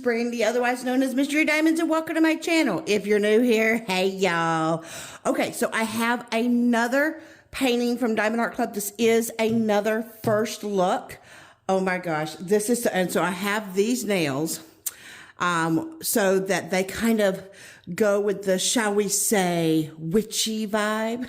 Brandy, otherwise known as Mystery Diamonds, and welcome to my channel. If you're new here, hey y'all. Okay, so I have another painting from Diamond Art Club. This is another first look. Oh my gosh, this is, and so I have these nails so that they kind of go with the, shall we say, witchy vibe.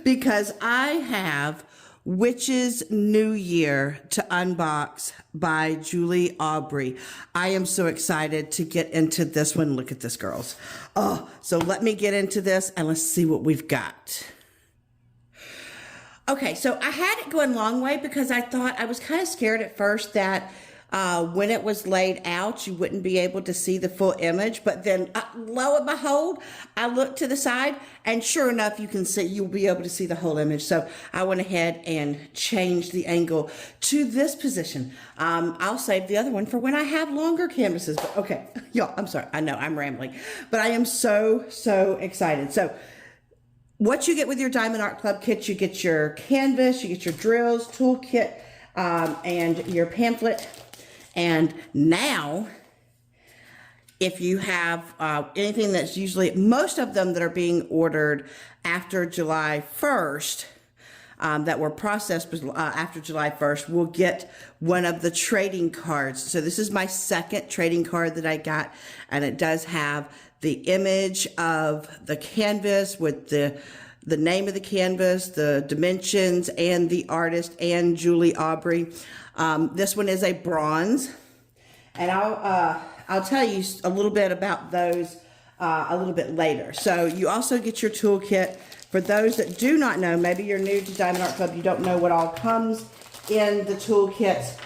Because I have Witch's New Year to unbox by Julie Aubrey. I am so excited to get into this one. Look at this, girls. Oh, so let me get into this and let's see what we've got. Okay, so I had it going long way because I thought, I was kind of scared at first that when it was laid out, you wouldn't be able to see the full image. But then, lo and behold, I looked to the side, and sure enough, you can see, you'll be able to see the whole image. So I went ahead and changed the angle to this position. I'll save the other one for when I have longer canvases. But okay, y'all, I'm sorry. I know I'm rambling, but I am so excited. So what you get with your Diamond Art Club kit, you get your canvas, you get your drills, toolkit, and your pamphlet. And now, if you have anything that's usually, most of them that are being ordered after July 1st, that were processed after July 1st, will get one of the trading cards. So this is my second trading card that I got, and it does have the image of the canvas with the name of the canvas, the dimensions, and the artist, and Julie Aubrey. This one is a bronze, and I'll tell you a little bit about those a little bit later. So you also get your toolkit. For those that do not know, maybe you're new to Diamond Art Club, you don't know what all comes in the toolkit.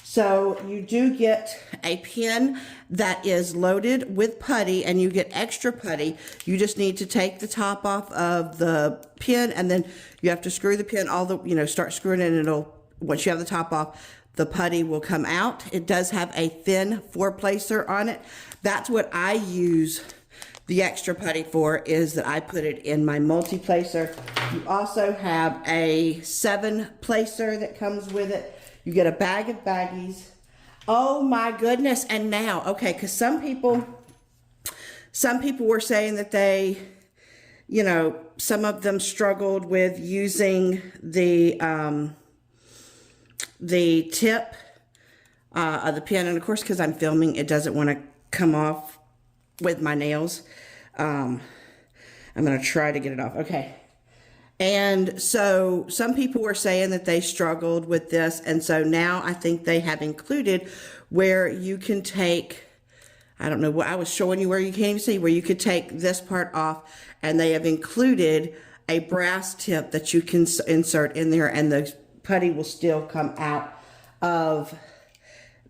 So you do get a pen that is loaded with putty, and you get extra putty. You just need to take the top off of the pen, and then you have to screw the pen start screwing it, and it'll, once you have the top off, the putty will come out. It does have a thin 4-placer on it. That's what I use the extra putty for, is that I put it in my multi-placer. You also have a 7-placer that comes with it. You get a bag of baggies. Oh my goodness. And now, okay, because some people were saying that they, some of them struggled with using the tip of the pen. And of course, because I'm filming, it doesn't want to come off with my nails. I'm going to try to get it off. Okay. And so some people were saying that they struggled with this. And so now I think they have included where you can take, I don't know what I was showing you, where you can't even see, where you could take this part off, and they have included a brass tip that you can insert in there, and the putty will still come out of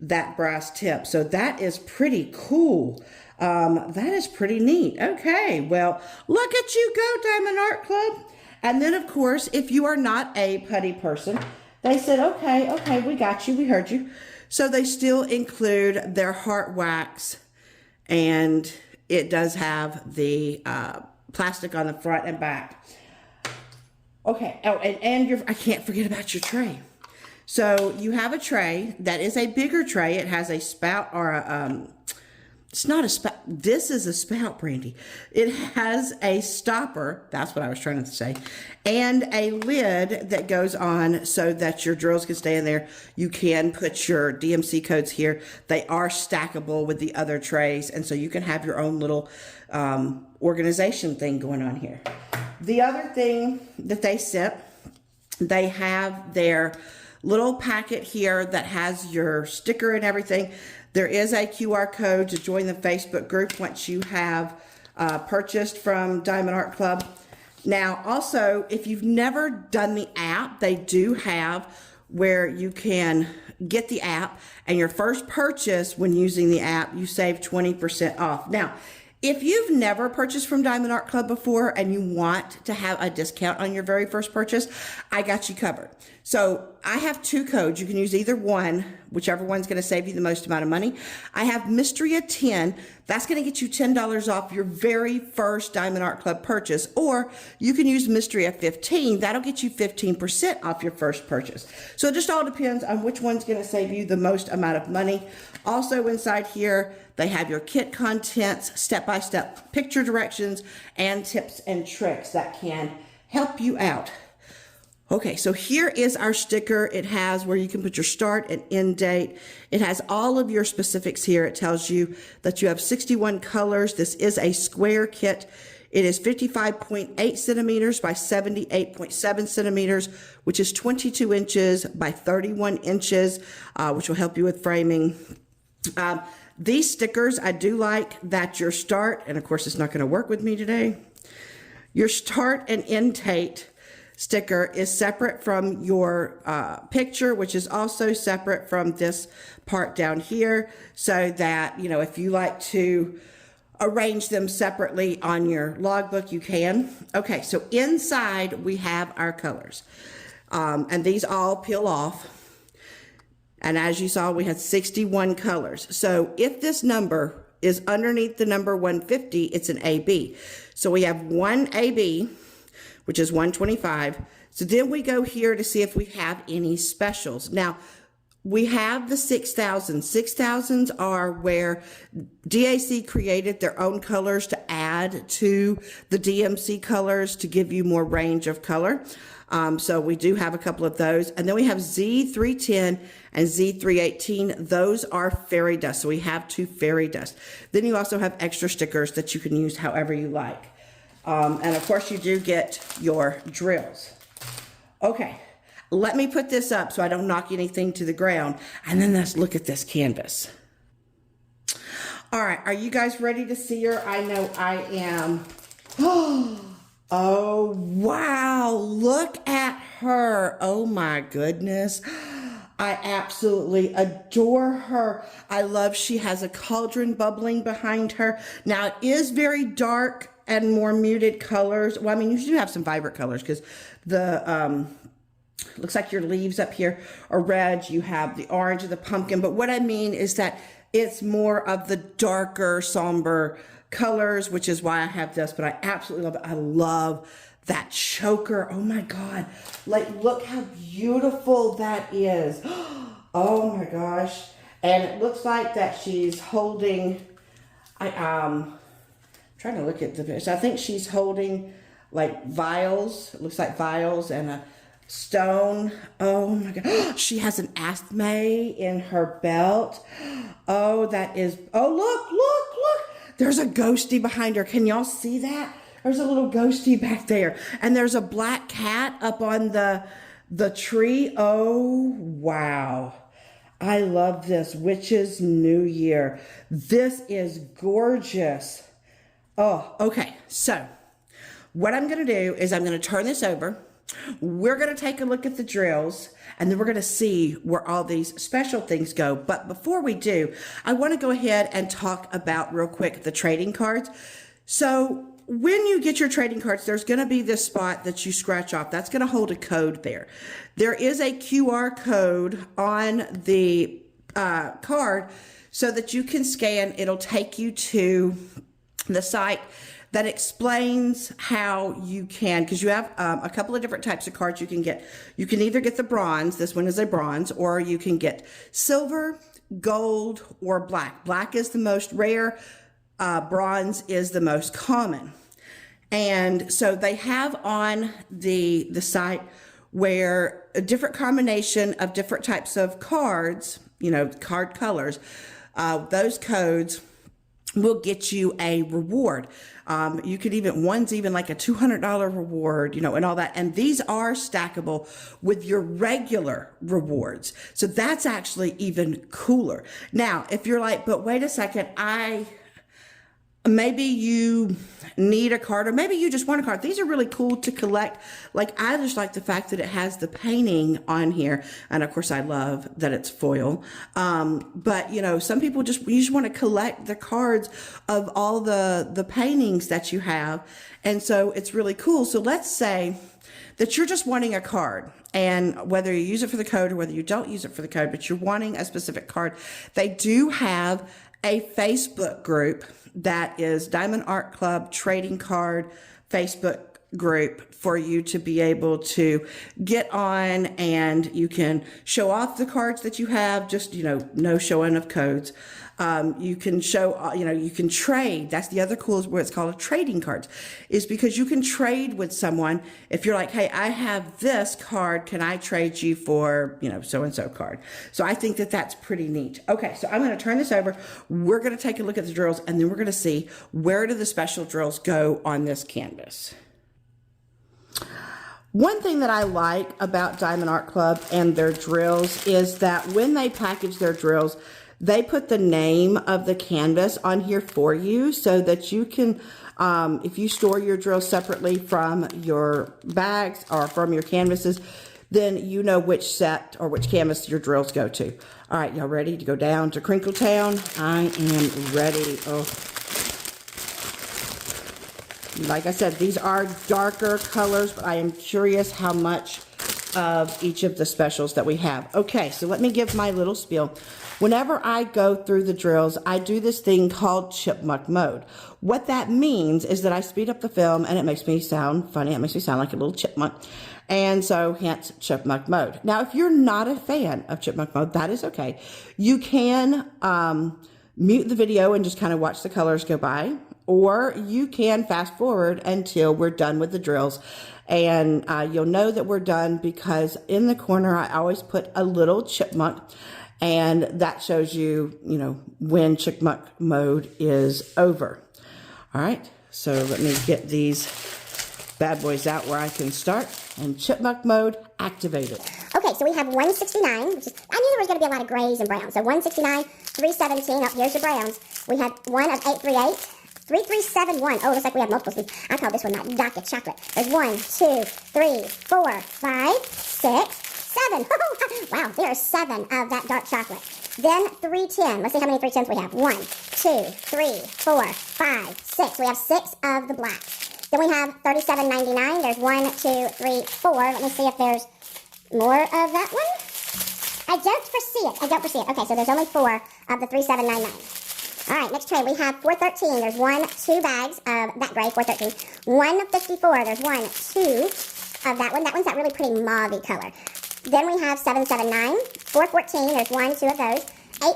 that brass tip. So that is pretty cool. That is pretty neat. Okay, well, look at you go, Diamond Art Club. And then, of course, if you are not a putty person, they said, okay, we got you, we heard you. So they still include their heart wax, and it does have the plastic on the front and back. Okay, oh, and I can't forget about your tray. So you have a tray that is a bigger tray. It has a spout, or it's not a spout. This is a spout, Brandy. It has a stopper. That's what I was trying to say. And a lid that goes on so that your drills can stay in there. You can put your DMC codes here. They are stackable with the other trays. And so you can have your own little organization thing going on here. The other thing that they sent, they have their little packet here that has your sticker and everything. There is a QR code to join the Facebook group once you have purchased from Diamond Art Club. Now, also, if you've never done the app, they do have where you can get the app, and your first purchase when using the app, you save 20% off. Now, if you've never purchased from Diamond Art Club before and you want to have a discount on your very first purchase, I got you covered. So I have 2 codes. You can use either one, whichever one's going to save you the most amount of money. I have Mystery at 10. That's going to get you $10 off your very first Diamond Art Club purchase. Or you can use Mystery at 15. That'll get you 15% off your first purchase. So it just all depends on which one's going to save you the most amount of money. Also inside here, they have your kit contents, step-by-step picture directions, and tips and tricks that can help you out. Okay, so here is our sticker. It has where you can put your start and end date. It has all of your specifics here. It tells you that you have 61 colors. This is a square kit. It is 55.8 centimeters by 78.7 centimeters, which is 22 inches by 31 inches, which will help you with framing. These stickers, I do like that your start, and of course it's not going to work with me today, your start and end date sticker is separate from your picture, which is also separate from this part down here, so that, you know, if you like to arrange them separately on your logbook, you can. Okay, so inside we have our colors, and these all peel off. And as you saw, we had 61 colors. So if this number is underneath the number 150, it's an AB. So we have one AB, which is 125. So then we go here to see if we have any specials. Now, we have the 6,000. 6,000s are where DAC created their own colors to add to the DMC colors to give you more range of color. So we do have a couple of those. And then we have Z310 and Z318. Those are fairy dust. So we have 2 fairy dust. Then you also have extra stickers that you can use however you like. And of course you do get your drills. Okay, let me put this up so I don't knock anything to the ground. And then let's look at this canvas. All right, are you guys ready to see her? I know I am. Oh, wow, look at her. Oh my goodness. I absolutely adore her. I love she has a cauldron bubbling behind her. Now it is very dark and more muted colors. Well, I mean, you do have some vibrant colors because the, looks like your leaves up here are red. You have the orange of the pumpkin. But what I mean is that it's more of the darker, somber colors, which is why I have this, but I absolutely love it. I love that choker. Oh my God. Like, look how beautiful that is. Oh my gosh. And it looks like that she's holding, trying to look at the picture. I think she's holding like vials. It looks like vials and a stone. Oh my God. She has an asthma in her belt. Oh, that is, oh, look. There's a ghostie behind her. Can y'all see that? There's a little ghostie back there. And there's a black cat up on the tree. Oh, wow. I love this. Witch's New Year. This is gorgeous. Oh, okay. So what I'm going to do is I'm going to turn this over. We're going to take a look at the drills, and then we're going to see where all these special things go. But before we do, I want to go ahead and talk about real quick the trading cards. So when you get your trading cards, there's going to be this spot that you scratch off. That's going to hold a code there. There is a QR code on the card so that you can scan. It'll take you to the site that explains how you can, because you have a couple of different types of cards you can get. You can either get the bronze, this one is a bronze, or you can get silver, gold, or black. Black is the most rare, bronze is the most common. And so they have on the site where a different combination of different types of cards, you know, card colors, those codes will get you a reward. You could even, one's even like a $200 reward, you know, and all that. And these are stackable with your regular rewards. So that's actually even cooler. Now, if you're like, but wait a second, maybe you need a card, or maybe you just want a card. These are really cool to collect. Like, I just like the fact that it has the painting on here. And of course I love that it's foil. But you know, some people you just want to collect the cards of all the paintings that you have. And so it's really cool. So let's say that you're just wanting a card. And whether you use it for the code or whether you don't use it for the code, but you're wanting a specific card, they do have a Facebook group that is Diamond Art Club Trading Card Facebook group for you to be able to get on, and you can show off the cards that you have, just, no showing of codes. You can show, you can trade. That's the other cool, where it's called a trading cards, is because you can trade with someone. If you're like, hey, I have this card, can I trade you for, so-and-so card? So I think that that's pretty neat. Okay, so I'm going to turn this over. We're going to take a look at the drills, and then we're going to see where do the special drills go on this canvas. One thing that I like about Diamond Art Club and their drills is that when they package their drills, they put the name of the canvas on here for you so that you can, if you store your drills separately from your bags or from your canvases, then you know which set or which canvas your drills go to. All right, y'all ready to go down to Crinkle Town? I am ready. Oh. Like I said, these are darker colors, but I am curious how much of each of the specials that we have. Okay, so let me give my little spiel. Whenever I go through the drills, I do this thing called chipmunk mode. What that means is that I speed up the film and it makes me sound funny. It makes me sound like a little chipmunk. And so hence chipmunk mode. Now, if you're not a fan of chipmunk mode, that is okay. You can mute the video and just kind of watch the colors go by. Or you can fast forward until we're done with the drills. And you'll know that we're done because in the corner, I always put a little chipmunk. And that shows you, when chipmunk mode is over. All right, so let me get these bad boys out where I can start. And chipmunk mode activated. Okay, so we have 169, which is, I knew there was going to be a lot of grays and browns. So 169, 317, oh, here's the browns. We had one of 838. 3371. Oh, looks like we have multiples. I call this one that Daka chocolate. There's 1, 2, 3, 4, 5, 6, 7. Wow, there are 7 of that dark chocolate. Then 310. Let's see how many 310s we have. 1, 2, 3, 4, 5, 6. We have 6 of the blacks. Then we have 37.99. There's 1, 2, 3, 4. Let me see if there's more of that one. I don't foresee it. Okay, so there's only 4 of the 3799. All right, next trade, we have 413. There's 2 bags of that gray, 413. 154, there's 2 of that one. That one's that really pretty mauve-y color. Then we have 779. 414, there's 2 of those.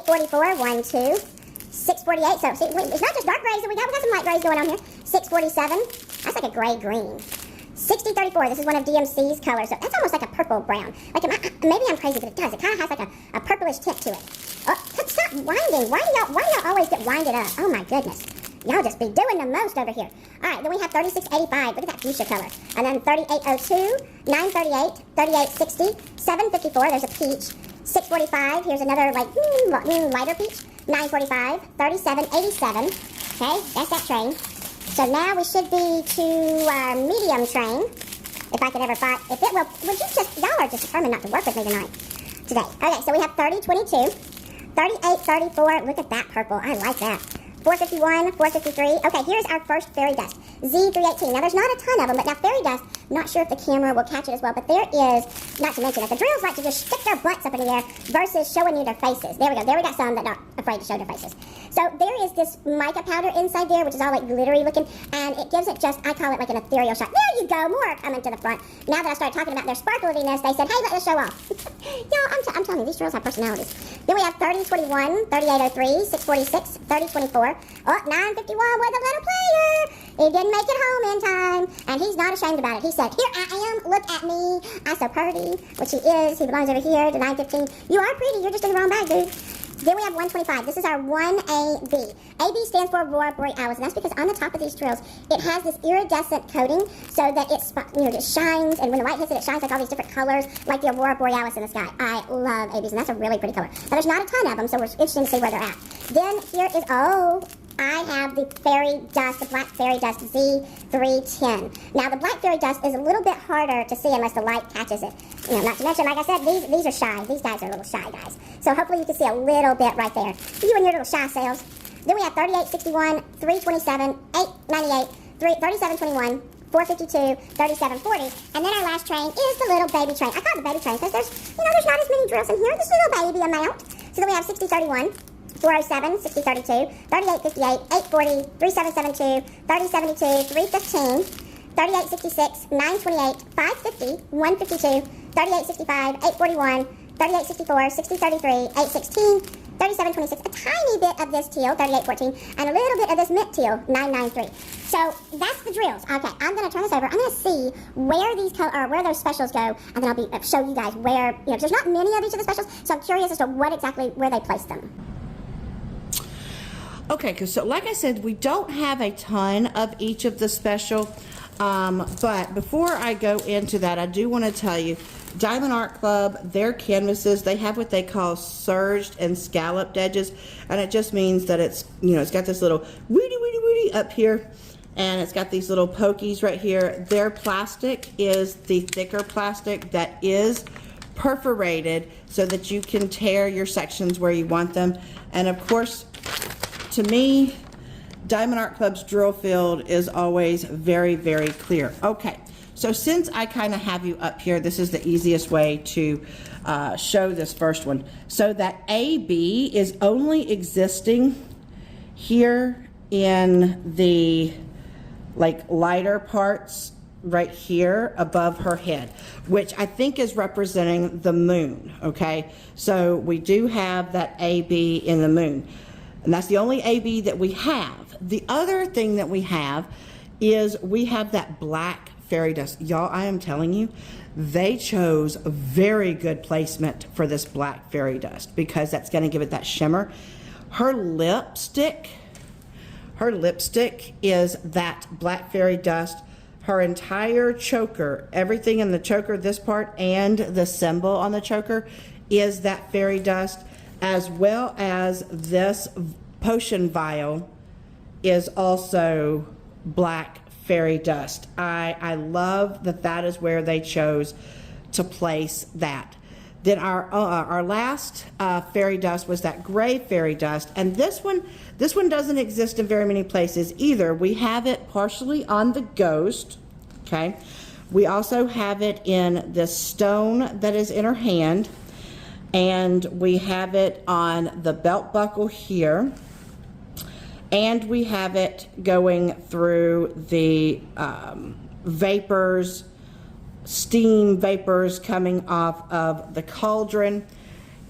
844, 2. 648, so see, it's not just dark grays that we got some light grays going on here. 647, that's like a gray-green. 6034, this is one of DMC's colors, so that's almost like a purple brown. Like, maybe I'm crazy, but it does. It kind of has like a purplish tint to it. Oh, stop winding. Why do y'all always get winded up? Oh my goodness. Y'all just be doing the most over here. All right, then we have 3685. Look at that fuchsia color. And then 3802, 938, 3860, 754. There's a peach. 645. Here's another like lighter peach. 945, 3787. Okay, that's that train. So now we should be to our medium train. If I could ever find, if it will, y'all are just determined not to work with me today. Okay, so we have 3022, 3834, look at that purple, I like that. 451, 453. Okay, here's our first fairy dust, Z318. Now, there's not a ton of them, but now fairy dust, not sure if the camera will catch it as well, but there is, not to mention it, the drills like to just stick their butts up in the air versus showing you their faces. There we go. There we got some that aren't afraid to show their faces. So there is this mica powder inside there, which is all like glittery looking, and it gives it just, I call it like an ethereal shot. There you go, more coming to the front. Now that I started talking about their sparkliness, they said, hey, let us show off. Y'all, I'm telling you, these drills have personalities. Then we have 3021, 3803, 646, 3024. Oh, 951 with a little player. He didn't make it home in time, and he's not ashamed about it. He said, here I am, look at me. I'm so pretty, which he is. He belongs over here to 915. You are pretty, you're just in the wrong bag, dude. Then we have 125. This is our 1AB. AB stands for Aurora Borealis, and that's because on the top of these drills, it has this iridescent coating so that it shines, and when the light hits it, it shines like all these different colors, like the Aurora Borealis in the sky. I love ABs, and that's a really pretty color. But there's not a ton of them, so we're interested to see where they're at. Then here is, I have the fairy dust, the black fairy dust Z310. Now, the black fairy dust is a little bit harder to see unless the light catches it. Not to mention, like I said, these are shy. These guys are little shy guys. So hopefully you can see a little bit right there. You and your little shy selves. Then we have 3861, 327, 898, 3721, 452, 3740. And then our last train is the little baby train. I call it the baby train because there's not as many drills in here. This little baby amount. So then we have 6031, 407, 6032, 3858, 840, 3772, 3072, 315, 3866, 928, 550, 152, 3865, 841, 3864, 6033, 816, 3726, a tiny bit of this teal, 3814, and a little bit of this mint teal, 993. So that's the drills. Okay, I'm going to turn this over. I'm going to see where where those specials go, and then I'll show you guys where, 'cause there's not many of each of the specials, so I'm curious as to where they place them. Okay, because so like I said, we don't have a ton of each of the special, but before I go into that, I do want to tell you, Diamond Art Club, their canvases, they have what they call surged and scalloped edges, and it just means that it's, it's got this little weedy up here, and it's got these little pokies right here. Their plastic is the thicker plastic that is perforated so that you can tear your sections where you want them. And of course, to me, Diamond Art Club's drill field is always very, very clear. Okay, so since I kind of have you up here, this is the easiest way to show this first one. So that AB is only existing here in the lighter parts right here above her head, which I think is representing the moon, okay? So we do have that AB in the moon. And that's the only AB that we have. The other thing that we have is we have that black fairy dust. Y'all, I am telling you, they chose a very good placement for this black fairy dust because that's going to give it that shimmer. Her lipstick is that black fairy dust. Her entire choker, everything in the choker, this part, and the symbol on the choker is that fairy dust, as well as this potion vial is also black fairy dust. I love that that is where they chose to place that. Then our last fairy dust was that gray fairy dust, and this one doesn't exist in very many places either. We have it partially on the ghost, okay? We also have it in this stone that is in her hand, and we have it on the belt buckle here, and we have it going through the vapors, steam vapors coming off of the cauldron,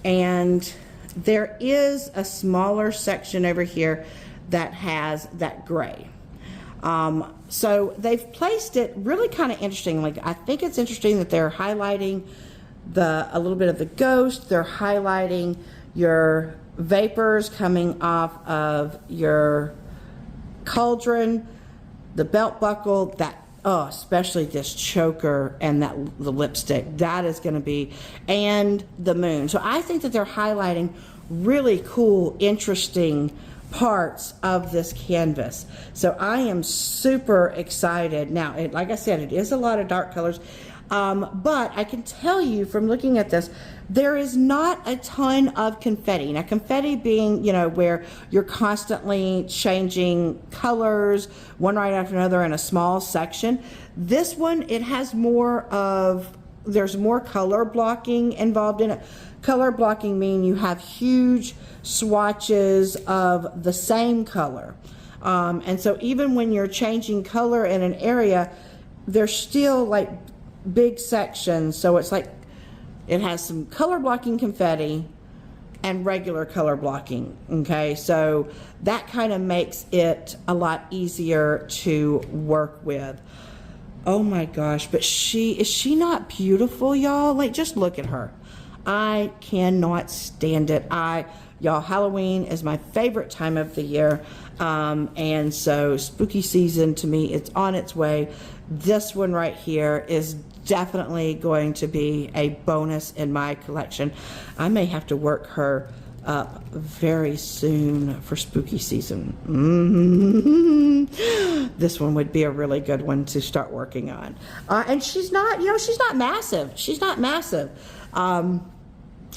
and there is a smaller section over here that has that gray. So they've placed it really kind of interesting. Like, I think it's interesting that they're highlighting a little bit of the ghost. They're highlighting your vapors coming off of your cauldron, the belt buckle, that especially this choker and the lipstick, that is going to be, and the moon. So I think that they're highlighting really cool, interesting parts of this canvas. So I am super excited. Now, like I said, it is a lot of dark colors, but I can tell you from looking at this, there is not a ton of confetti. Now, confetti being, where you're constantly changing colors, one right after another in a small section. This one, it has there's more color blocking involved in it. Color blocking mean you have huge swatches of the same color. And so even when you're changing color in an area, there's still like big sections. So it's like, it has some color blocking confetti and regular color blocking, okay? So that kind of makes it a lot easier to work with. Oh my gosh, but is she not beautiful, y'all? Like, just look at her. I cannot stand it. Y'all, Halloween is my favorite time of the year, and so spooky season, to me, it's on its way. This one right here is definitely going to be a bonus in my collection. I may have to work her up very soon for spooky season. This one would be a really good one to start working on. And she's not, she's not massive. She's not massive.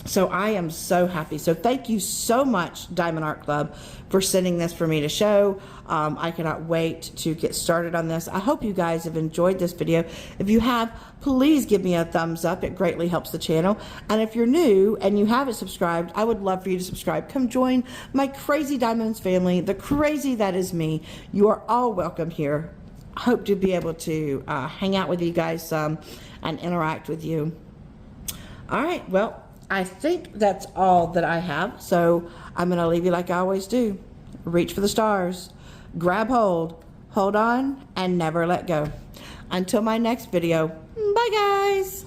So I am so happy. So thank you so much, Diamond Art Club, for sending this for me to show. I cannot wait to get started on this. I hope you guys have enjoyed this video. If you have, please give me a thumbs up. It greatly helps the channel. And if you're new and you haven't subscribed, I would love for you to subscribe. Come join my crazy diamonds family, the crazy that is me. You are all welcome here. I hope to be able to hang out with you guys some and interact with you. All right, well, I think that's all that I have, so I'm going to leave you like I always do. Reach for the stars, grab hold, hold on, and never let go. Until my next video, bye guys!